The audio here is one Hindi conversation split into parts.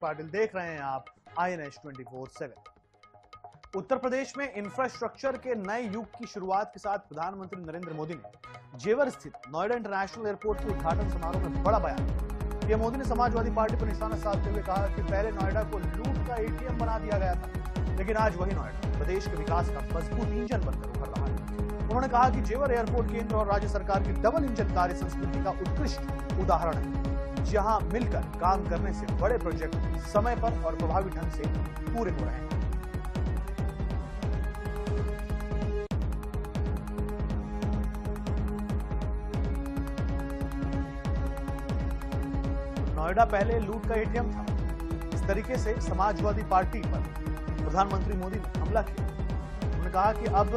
पाटिल देख रहे हैं आप INS 24/7। उत्तर प्रदेश में इंफ्रास्ट्रक्चर के नए युग की शुरुआत के साथ प्रधानमंत्री नरेंद्र मोदी ने जेवर स्थित नोएडा इंटरनेशनल एयरपोर्ट के उद्घाटन समारोह में बड़ा बयान दिया। पीएम मोदी ने समाजवादी पार्टी पर निशाना साधते हुए कहा कि पहले नोएडा को लूट का ATM बना दिया गया था, लेकिन आज वही नोएडा प्रदेश के विकास का मजबूत इंजन बनकर उभर रहा है। उन्होंने कहा कि जेवर एयरपोर्ट केंद्र और राज्य सरकार की डबल इंजन कार्य संस्कृति का उत्कृष्ट उदाहरण है, जहां मिलकर काम करने से बड़े प्रोजेक्ट समय पर और प्रभावी ढंग से पूरे हो रहे हैं। नोएडा पहले लूट का ATM था। इस तरीके से समाजवादी पार्टी पर प्रधानमंत्री मोदी ने हमला किया। उन्होंने कहा कि अब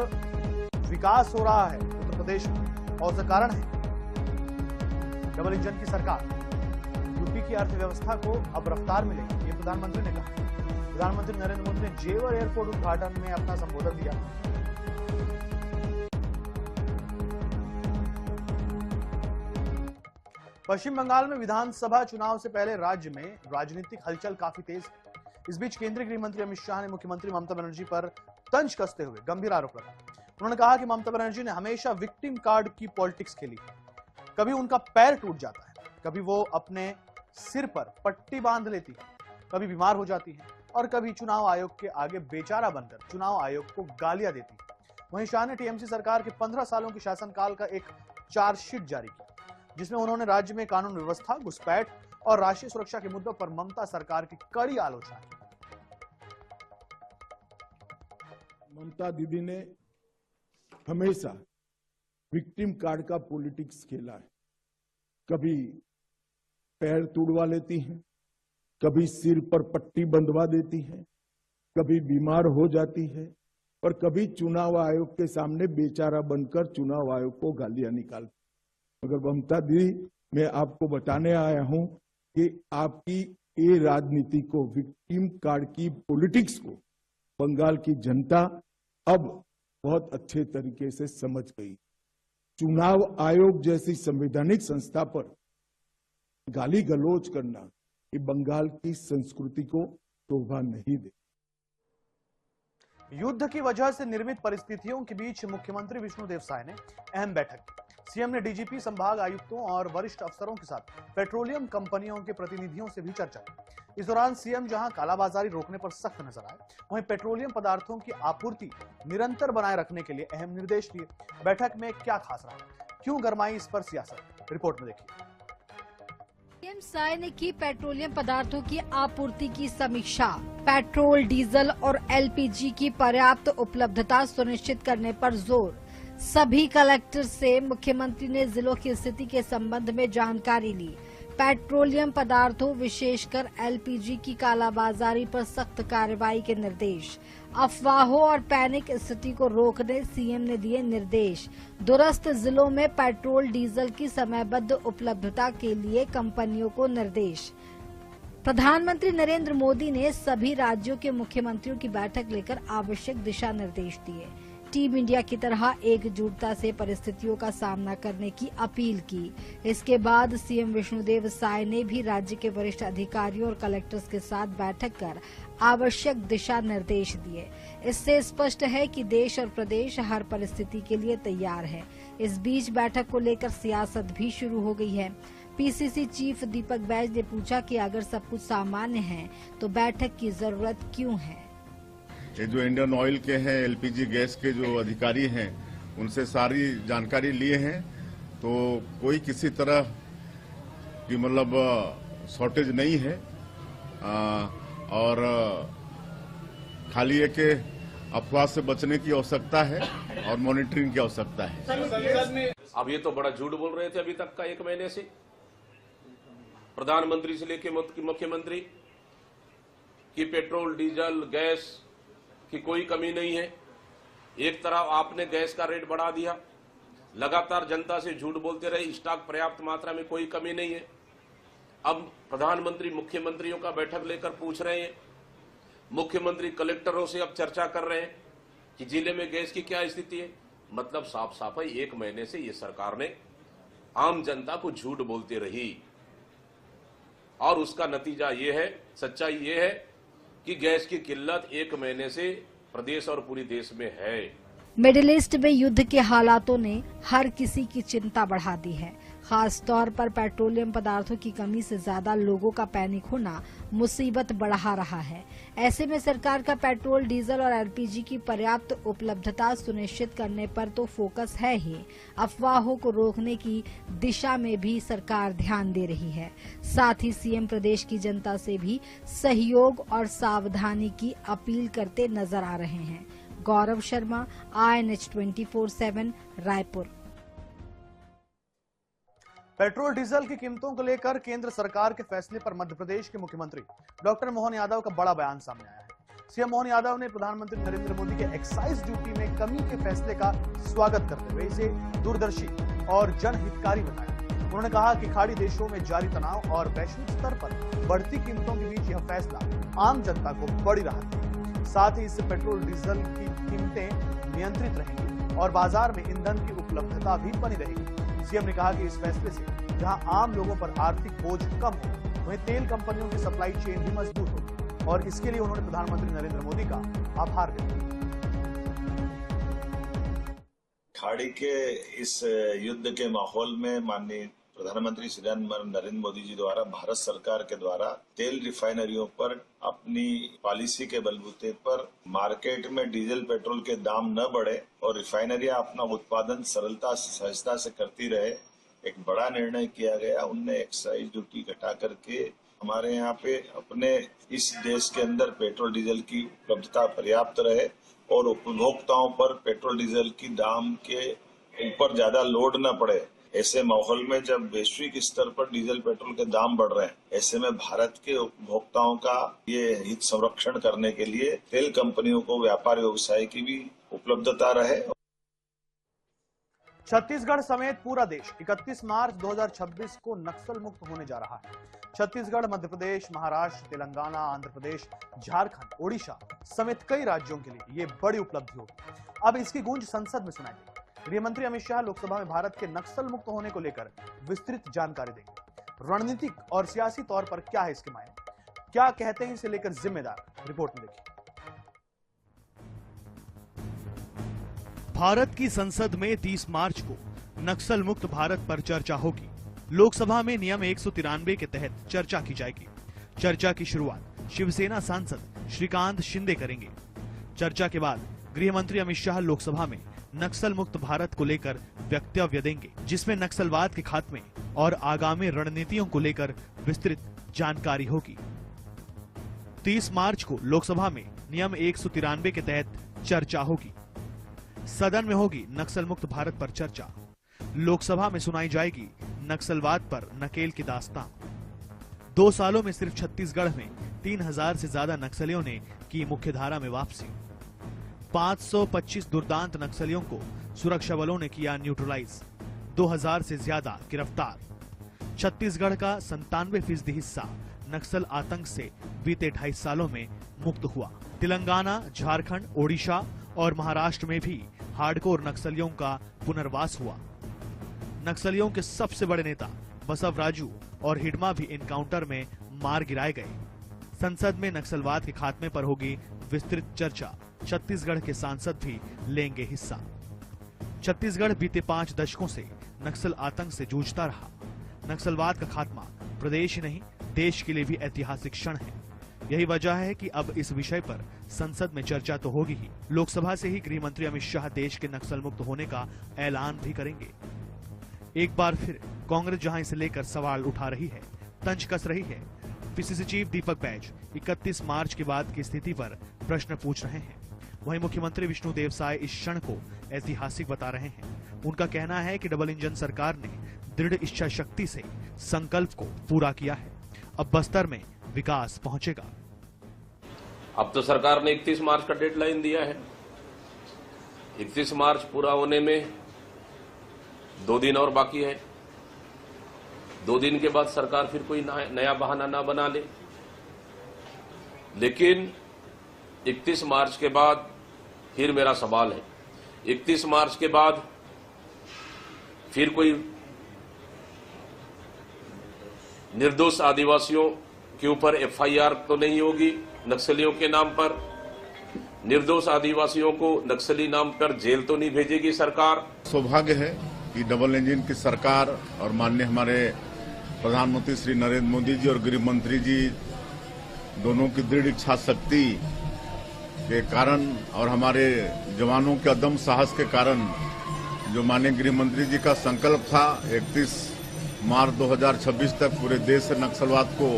विकास हो रहा है उत्तर प्रदेश में और उसका कारण है डबल इंजन की सरकार। यूपी की अर्थव्यवस्था को अब रफ्तार मिलेगी, ये प्रधानमंत्री ने कहा। प्रधानमंत्री नरेंद्र मोदी ने जेवर एयरपोर्ट उद्घाटन में अपना संबोधन दिया। पश्चिम बंगाल में विधानसभा चुनाव से पहले राज्य में राजनीतिक हलचल काफी तेज है। इस बीच केंद्रीय गृह मंत्री अमित शाह ने मुख्यमंत्री ममता बनर्जी पर तंज कसते हुए गंभीर आरोप लगाए। उन्होंने कहा कि ममता बनर्जी ने हमेशा विक्टिम कार्ड की पॉलिटिक्स खेली। कभी उनका पैर टूट जाता है, कभी वो अपने सिर पर पट्टी बांध लेती है, कभी बीमार हो जाती है और कभी चुनाव आयोग के आगे बेचारा बनकर चुनाव आयोग को गालियां देती है। वहीं शाह ने TMC सरकार के 15 सालों के शासनकाल का एक चार्जशीट जारी किया, जिसमें उन्होंने राज्य में कानून व्यवस्था, घुसपैठ और राष्ट्रीय सुरक्षा के मुद्दों पर ममता सरकार की कड़ी आलोचना की। ममता दीदी ने हमेशा विक्टिम कार्ड का पॉलिटिक्स खेला है। कभी पैर तोड़वा लेती हैं, कभी सिर पर पट्टी बंधवा देती हैं, कभी बीमार हो जाती है और कभी चुनाव आयोग के सामने बेचारा बनकर चुनाव आयोग को गालियां निकालती। मगर ममता दीदी, मैं आपको बताने आया हूं कि आपकी ये राजनीति को, विक्टिम कार्ड की पॉलिटिक्स को बंगाल की जनता अब बहुत अच्छे तरीके से समझ गई। चुनाव आयोग जैसी संवैधानिक संस्था पर गाली गलौज करना ये बंगाल की संस्कृति को शोभा नहीं दे। युद्ध की वजह से निर्मित परिस्थितियों के बीच मुख्यमंत्री विष्णुदेव साय ने अहम बैठक की। सीएम ने डीजीपी, संभाग आयुक्तों और वरिष्ठ अफसरों के साथ पेट्रोलियम कंपनियों के प्रतिनिधियों से भी चर्चा की। इस दौरान सीएम जहां कालाबाजारी रोकने पर सख्त नजर आए, वहीं पेट्रोलियम पदार्थों की आपूर्ति निरंतर बनाए रखने के लिए अहम निर्देश दिए। बैठक में क्या खास रहा, क्यों गरमाई इस पर सियासत, रिपोर्ट में देखिए। सीएम साय ने की पेट्रोलियम पदार्थों की आपूर्ति की समीक्षा। पेट्रोल, डीजल और LPG की पर्याप्त उपलब्धता सुनिश्चित करने पर जोर। सभी कलेक्टर से मुख्यमंत्री ने जिलों की स्थिति के संबंध में जानकारी ली। पेट्रोलियम पदार्थों विशेषकर LPG की कालाबाजारी पर सख्त कार्रवाई के निर्देश। अफवाहों और पैनिक स्थिति को रोकने सीएम ने दिए निर्देश। दूरस्थ जिलों में पेट्रोल, डीजल की समयबद्ध उपलब्धता के लिए कंपनियों को निर्देश। प्रधानमंत्री नरेंद्र मोदी ने सभी राज्यों के मुख्यमंत्रियों की बैठक लेकर आवश्यक दिशा निर्देश दिए। टीम इंडिया की तरह एकजुटता से परिस्थितियों का सामना करने की अपील की। इसके बाद सीएम विष्णुदेव साय ने भी राज्य के वरिष्ठ अधिकारियों और कलेक्टर्स के साथ बैठक कर आवश्यक दिशा निर्देश दिए। इससे स्पष्ट है कि देश और प्रदेश हर परिस्थिति के लिए तैयार है। इस बीच बैठक को लेकर सियासत भी शुरू हो गई है। PCC चीफ दीपक बैज ने पूछा कि अगर सब कुछ सामान्य है तो बैठक की जरूरत क्यों है। ये जो इंडियन ऑयल के हैं, LPG गैस के जो अधिकारी हैं, उनसे सारी जानकारी लिए हैं, तो कोई किसी तरह की मतलब शॉर्टेज नहीं है। और खाली एक अफवाह से बचने की आवश्यकता है और मॉनिटरिंग की आवश्यकता है। अब ये तो बड़ा झूठ बोल रहे थे अभी तक का 1 महीने से, प्रधानमंत्री से लेके मुख्यमंत्री कि पेट्रोल, डीजल, गैस की कोई कमी नहीं है। एक तरफ आपने गैस का रेट बढ़ा दिया, लगातार जनता से झूठ बोलते रहे, स्टॉक पर्याप्त मात्रा में, कोई कमी नहीं है। अब प्रधानमंत्री मुख्यमंत्रियों का बैठक लेकर पूछ रहे हैं, मुख्यमंत्री कलेक्टरों से अब चर्चा कर रहे हैं कि जिले में गैस की क्या स्थिति है। मतलब साफ साफ 1 महीने से ये सरकार ने आम जनता को झूठ बोलती रही और उसका नतीजा ये है, सच्चाई ये है कि गैस की किल्लत 1 महीने से प्रदेश और पूरी देश में है। मिडिल ईस्ट में युद्ध के हालातों ने हर किसी की चिंता बढ़ा दी है। खास तौर पर पेट्रोलियम पदार्थों की कमी से ज्यादा लोगों का पैनिक होना मुसीबत बढ़ा रहा है। ऐसे में सरकार का पेट्रोल, डीजल और एलपीजी की पर्याप्त उपलब्धता सुनिश्चित करने पर तो फोकस है ही, अफवाहों को रोकने की दिशा में भी सरकार ध्यान दे रही है। साथ ही सीएम प्रदेश की जनता से भी सहयोग और सावधानी की अपील करते नजर आ रहे हैं। Gaurav Sharma, INH 24/7, Raipur. Petrol diesel की कीमतों को लेकर केंद्र सरकार के फैसले पर मध्य प्रदेश के मुख्यमंत्री डॉक्टर मोहन यादव का बड़ा बयान सामने आया है। सीएम मोहन यादव ने प्रधानमंत्री नरेंद्र मोदी के एक्साइज ड्यूटी में कमी के फैसले का स्वागत करते हुए इसे दूरदर्शी और जनहितकारी बताया। उन्होंने कहा कि खाड़ी देशों में जारी तनाव और वैश्विक स्तर पर बढ़ती कीमतों के बीच यह फैसला आम जनता को बड़ी राहत देगा। साथ ही इससे पेट्रोल डीजल की कीमतें नियंत्रित रहेंगी और बाजार में ईंधन की उपलब्धता भी बनी रहेगी। सीएम ने कहा कि इस फैसले से जहां आम लोगों पर आर्थिक बोझ कम हो, वहीं तेल कंपनियों की सप्लाई चेन भी मजबूत होगी और इसके लिए उन्होंने प्रधानमंत्री नरेंद्र मोदी का आभार व्यक्त किया। खाड़ी के इस युद्ध के माहौल में माननीय प्रधानमंत्री श्री नरेंद्र मोदी जी द्वारा भारत सरकार के द्वारा तेल रिफाइनरियों पर अपनी पॉलिसी के बलबूते पर मार्केट में डीजल पेट्रोल के दाम न बढ़े और रिफाइनरियां अपना उत्पादन सरलता सहजता से करती रहे, एक बड़ा निर्णय किया गया। उनने एक्साइज ड्यूटी घटा करके हमारे यहाँ पे अपने इस देश के अंदर पेट्रोल डीजल की उपलब्धता पर्याप्त रहे और उपभोक्ताओं पर पेट्रोल डीजल की दाम के ऊपर ज्यादा लोड न पड़े। ऐसे माहौल में जब वैश्विक स्तर पर डीजल पेट्रोल के दाम बढ़ रहे हैं, ऐसे में भारत के उपभोक्ताओं का ये हित संरक्षण करने के लिए तेल कंपनियों को व्यापार व्यवसाय की भी उपलब्धता रहे। छत्तीसगढ़ समेत पूरा देश 31 मार्च 2026 को नक्सल मुक्त होने जा रहा है। छत्तीसगढ़, मध्य प्रदेश, महाराष्ट्र, तेलंगाना, आंध्र प्रदेश, झारखंड, ओडिशा समेत कई राज्यों के लिए ये बड़ी उपलब्धि होगी। अब इसकी गूंज संसद में सुनाई देगी। गृह मंत्री अमित शाह लोकसभा में भारत के नक्सल मुक्त होने को लेकर विस्तृत जानकारी देंगे। रणनीतिक और सियासी तौर पर क्या है इसके मायने, क्या कहते हैं इसे लेकर जिम्मेदार, रिपोर्ट में देखिए। भारत की संसद में 30 मार्च को नक्सल मुक्त भारत पर चर्चा होगी। लोकसभा में नियम 193 के तहत चर्चा की जाएगी। चर्चा की शुरुआत शिवसेना सांसद श्रीकांत शिंदे करेंगे। चर्चा के बाद गृह मंत्री अमित शाह लोकसभा में नक्सल मुक्त भारत को लेकर वक्तव्य देंगे, जिसमें नक्सलवाद के खात्मे और आगामी रणनीतियों को लेकर विस्तृत जानकारी होगी। 30 मार्च को लोकसभा में नियम 193 के तहत चर्चा होगी। सदन में होगी नक्सल मुक्त भारत पर चर्चा। लोकसभा में सुनाई जाएगी नक्सलवाद पर नकेल की दास्तान। 2 सालों में सिर्फ छत्तीसगढ़ में 3000 से ज्यादा नक्सलियों ने की मुख्यधारा में वापसी। 525 दुर्दांत नक्सलियों को सुरक्षा बलों ने किया न्यूट्रलाइज। 2000 से ज्यादा गिरफ्तार। छत्तीसगढ़ का 97% हिस्सा नक्सल आतंक से बीते 2.5 सालों में मुक्त हुआ। तेलंगाना, झारखंड, ओडिशा और महाराष्ट्र में भी हार्डकोर नक्सलियों का पुनर्वास हुआ। नक्सलियों के सबसे बड़े नेता बसवराजू और हिडमा भी इनकाउंटर में मार गिराए गए। संसद में नक्सलवाद के खात्मे पर होगी विस्तृत चर्चा। छत्तीसगढ़ के सांसद भी लेंगे हिस्सा। छत्तीसगढ़ बीते 5 दशकों से नक्सल आतंक से जूझता रहा। नक्सलवाद का खात्मा प्रदेश ही नहीं, देश के लिए भी ऐतिहासिक क्षण है। यही वजह है कि अब इस विषय पर संसद में चर्चा तो होगी ही। लोकसभा से ही गृह मंत्री अमित शाह देश के नक्सल मुक्त होने का ऐलान भी करेंगे। एक बार फिर कांग्रेस जहां इसे लेकर सवाल उठा रही है, तंज कस रही है, पीसीसी चीफ दीपक बैज 31 मार्च के बाद की स्थिति पर प्रश्न पूछ रहे हैं। वहीं मुख्यमंत्री विष्णुदेव साय इस क्षण को ऐतिहासिक बता रहे हैं। उनका कहना है कि डबल इंजन सरकार ने दृढ़ इच्छा शक्ति से संकल्प को पूरा किया है। अब बस्तर में विकास पहुंचेगा। अब तो सरकार ने 31 मार्च का डेडलाइन दिया है। 31 मार्च पूरा होने में 2 दिन और बाकी है। 2 दिन के बाद सरकार फिर कोई नया बहाना ना बना ले। लेकिन 31 मार्च के बाद फिर मेरा सवाल है, 31 मार्च के बाद फिर कोई निर्दोष आदिवासियों के ऊपर एफआईआर तो नहीं होगी नक्सलियों के नाम पर, निर्दोष आदिवासियों को नक्सली नाम पर जेल तो नहीं भेजेगी सरकार। सौभाग्य है कि डबल इंजन की सरकार और माननीय हमारे प्रधानमंत्री श्री नरेंद्र मोदी जी और गृह मंत्री जी दोनों की दृढ़ इच्छा शक्ति के कारण और हमारे जवानों के अदम्य साहस के कारण जो माननीय गृह मंत्री जी का संकल्प था 31 मार्च 2026 तक पूरे देश से नक्सलवाद को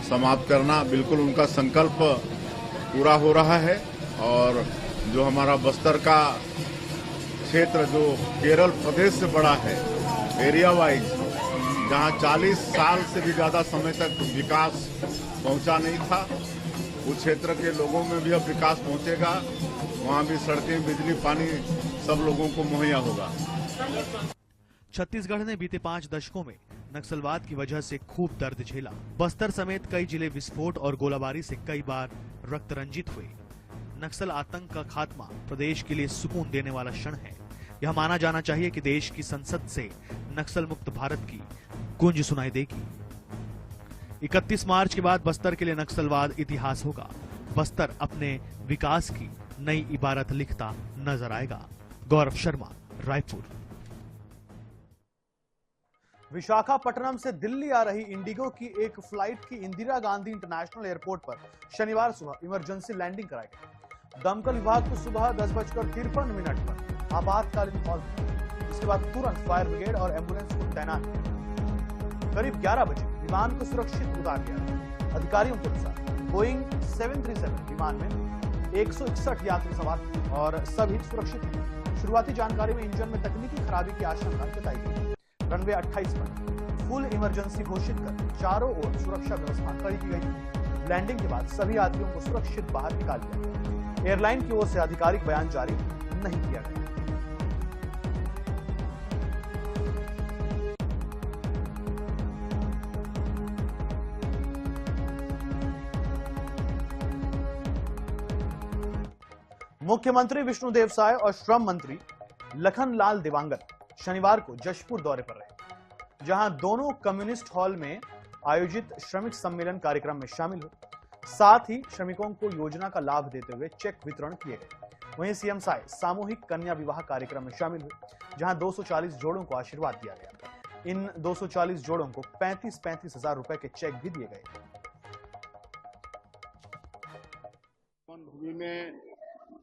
समाप्त करना, बिल्कुल उनका संकल्प पूरा हो रहा है। और जो हमारा बस्तर का क्षेत्र जो केरल प्रदेश से बड़ा है एरिया वाइज, जहां 40 साल से भी ज्यादा समय तक विकास पहुंचा नहीं था, उस क्षेत्र के लोगों में भी अब विकास पहुंचेगा। वहां भी सड़कें, बिजली, पानी सब लोगों को मुहैया होगा। छत्तीसगढ़ ने बीते 5 दशकों में नक्सलवाद की वजह से खूब दर्द झेला। बस्तर समेत कई जिले विस्फोट और गोलाबारी से कई बार रक्त रंजित हुए। नक्सल आतंक का खात्मा प्रदेश के लिए सुकून देने वाला क्षण है। यह माना जाना चाहिए कि देश की संसद से नक्सल मुक्त भारत की गूंज सुनाई देगी। 31 मार्च के बाद बस्तर के लिए नक्सलवाद इतिहास होगा। बस्तर अपने विकास की नई इबारत लिखता नजर आएगा। गौरव शर्मा, रायपुर। विशाखापट्टनम से दिल्ली आ रही इंडिगो की एक फ्लाइट की इंदिरा गांधी इंटरनेशनल एयरपोर्ट पर शनिवार सुबह इमरजेंसी लैंडिंग कराई गई। दमकल विभाग को सुबह 10:53 पर आपातकालीन कॉल मिली। इसके बाद तुरंत फायर ब्रिगेड और एम्बुलेंस को तैनात किया। करीब 11 बजे विमान को सुरक्षित उतार लिया गया। अधिकारियों के अनुसार बोइंग 737 विमान में 161 यात्री सवार थे और सभी सुरक्षित थे। शुरुआती जानकारी में इंजन में तकनीकी खराबी की आशंका जताई गई। रनवे 28 पर फुल इमरजेंसी घोषित कर चारों ओर सुरक्षा व्यवस्था कड़ी की गई। लैंडिंग के बाद सभी यात्रियों को सुरक्षित बाहर निकाल लिया गया। एयरलाइन की ओर से आधिकारिक बयान जारी नहीं किया गया। मुख्यमंत्री विष्णुदेव साय और श्रम मंत्री लखनलाल देवांगन शनिवार को जशपुर दौरे पर रहे, जहां दोनों कम्युनिस्ट हॉल में आयोजित श्रमिक सम्मेलन कार्यक्रम में शामिल हुए। साथ ही श्रमिकों को योजना का लाभ देते हुए चेक वितरण किए गए। वहीं सीएम साय सामूहिक कन्या विवाह कार्यक्रम में शामिल हुए, जहां 240 जोड़ों को आशीर्वाद दिया गया। इन 240 जोड़ों को 35-35 हजार रुपए के चेक भी दिए गए। भूमि में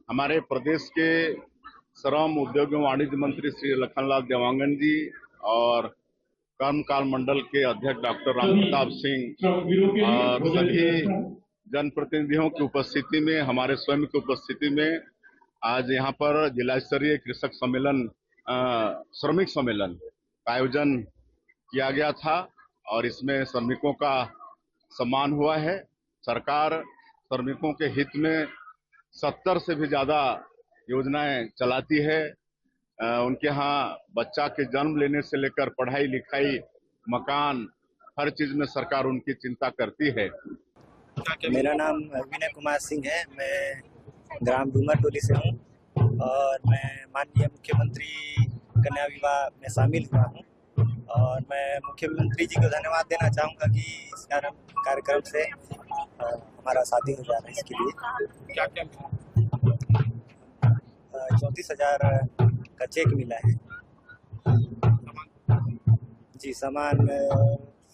हमारे प्रदेश के श्रम, उद्योग एवं वाणिज्य मंत्री श्री लखनलाल देवांगन जी और कर्मकाल मंडल के अध्यक्ष डॉक्टर रामप्रताप सिंह और सभी जनप्रतिनिधियों की उपस्थिति में, हमारे स्वयं की उपस्थिति में आज यहाँ पर जिला स्तरीय कृषक सम्मेलन, श्रमिक सम्मेलन का आयोजन किया गया था और इसमें श्रमिकों का सम्मान हुआ है। सरकार श्रमिकों के हित में 70 से भी ज्यादा योजनाएं चलाती है। उनके यहाँ बच्चा के जन्म लेने से लेकर पढ़ाई लिखाई, मकान, हर चीज में सरकार उनकी चिंता करती है। मेरा नाम विनय कुमार सिंह है। मैं ग्राम डूमर टोली से हूँ और मैं माननीय मुख्यमंत्री कन्या विवाह में शामिल हुआ हूँ और मैं मुख्यमंत्री जी को धन्यवाद देना चाहूँगा कि इस कार्यक्रम से हमारा शादी हो जा रहा है। इसके लिए क्या 34,000 का चेक मिला है जी। सामान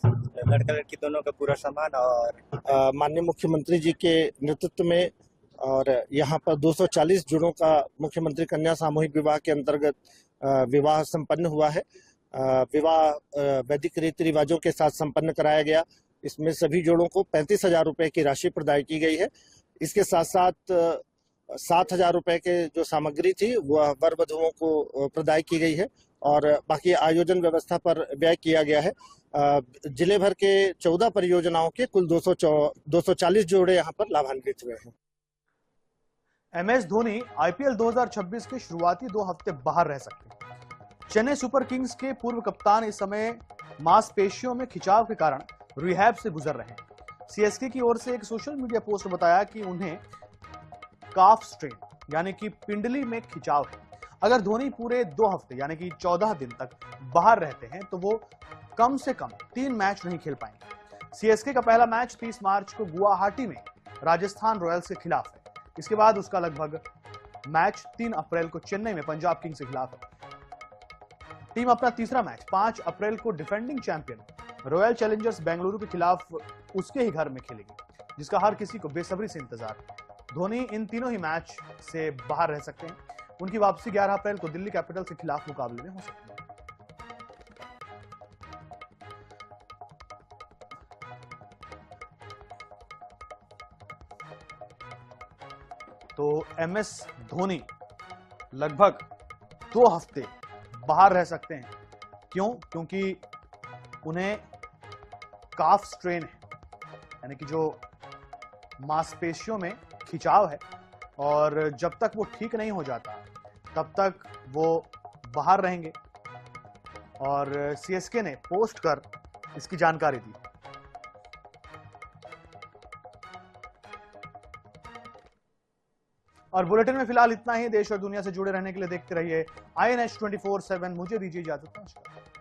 लड़का लड़की दोनों का पूरा सामान और माननीय मुख्यमंत्री जी के नेतृत्व में और यहाँ पर 240 जोड़ों का मुख्यमंत्री कन्या सामूहिक विवाह के अंतर्गत विवाह संपन्न हुआ है। विवाह वैदिक रीति रिवाजों के साथ संपन्न कराया गया। इसमें सभी जोड़ों को 35,000 रुपए की राशि प्रदान की गई है। इसके साथ साथ 7,000 रुपए के जो सामग्री थी वह वर वधुओं को प्रदान की गई है और बाकी आयोजन व्यवस्था पर व्यय किया गया है। जिले भर के 14 परियोजनाओं के कुल 240 जोड़े यहाँ पर लाभान्वित हुए हैं। MS धोनी IPL 2026 के शुरुआती 2 हफ्ते बाहर रह सकते हैं। चेन्नई सुपर किंग्स के पूर्व कप्तान इस समय मांसपेशियों में खिंचाव के कारण रिहैब से गुजर रहे हैं। CSK की ओर से एक सोशल मीडिया पोस्ट में बताया कि उन्हें काफ स्ट्रेन यानी कि पिंडली में खिंचाव है। अगर धोनी पूरे 2 हफ्ते यानी कि 14 दिन तक बाहर रहते हैं तो वो कम से कम 3 मैच नहीं खेल पाएंगे। सीएसके का पहला मैच 30 मार्च को गुवाहाटी में राजस्थान रॉयल्स के खिलाफ है। इसके बाद उसका लगभग मैच 3 अप्रैल को चेन्नई में पंजाब किंग्स के खिलाफ है। टीम अपना तीसरा मैच 5 अप्रैल को defending champion royal Challengers Bengaluru के खिलाफ उसके ही घर में खेलेगी, जिसका हर किसी को बेसब्री से इंतजार है। धोनी इन तीनों ही मैच से बाहर रह सकते हैं। उनकी वापसी 11 अप्रैल को दिल्ली कैपिटल्स के खिलाफ मुकाबले में हो सकती है। तो एमएस धोनी लगभग 2 हफ्ते बाहर रह सकते हैं। क्यों? क्योंकि उन्हें काफ स्ट्रेन है, यानी कि जो मांसपेशियों में खिंचाव है, और जब तक वो ठीक नहीं हो जाता तब तक वो बाहर रहेंगे। और सीएसके ने पोस्ट कर इसकी जानकारी दी। और बुलेटिन में फिलहाल इतना ही। देश और दुनिया से जुड़े रहने के लिए देखते रहिए INH 24/7। मुझे दीजिए इजाजत। नमस्कार।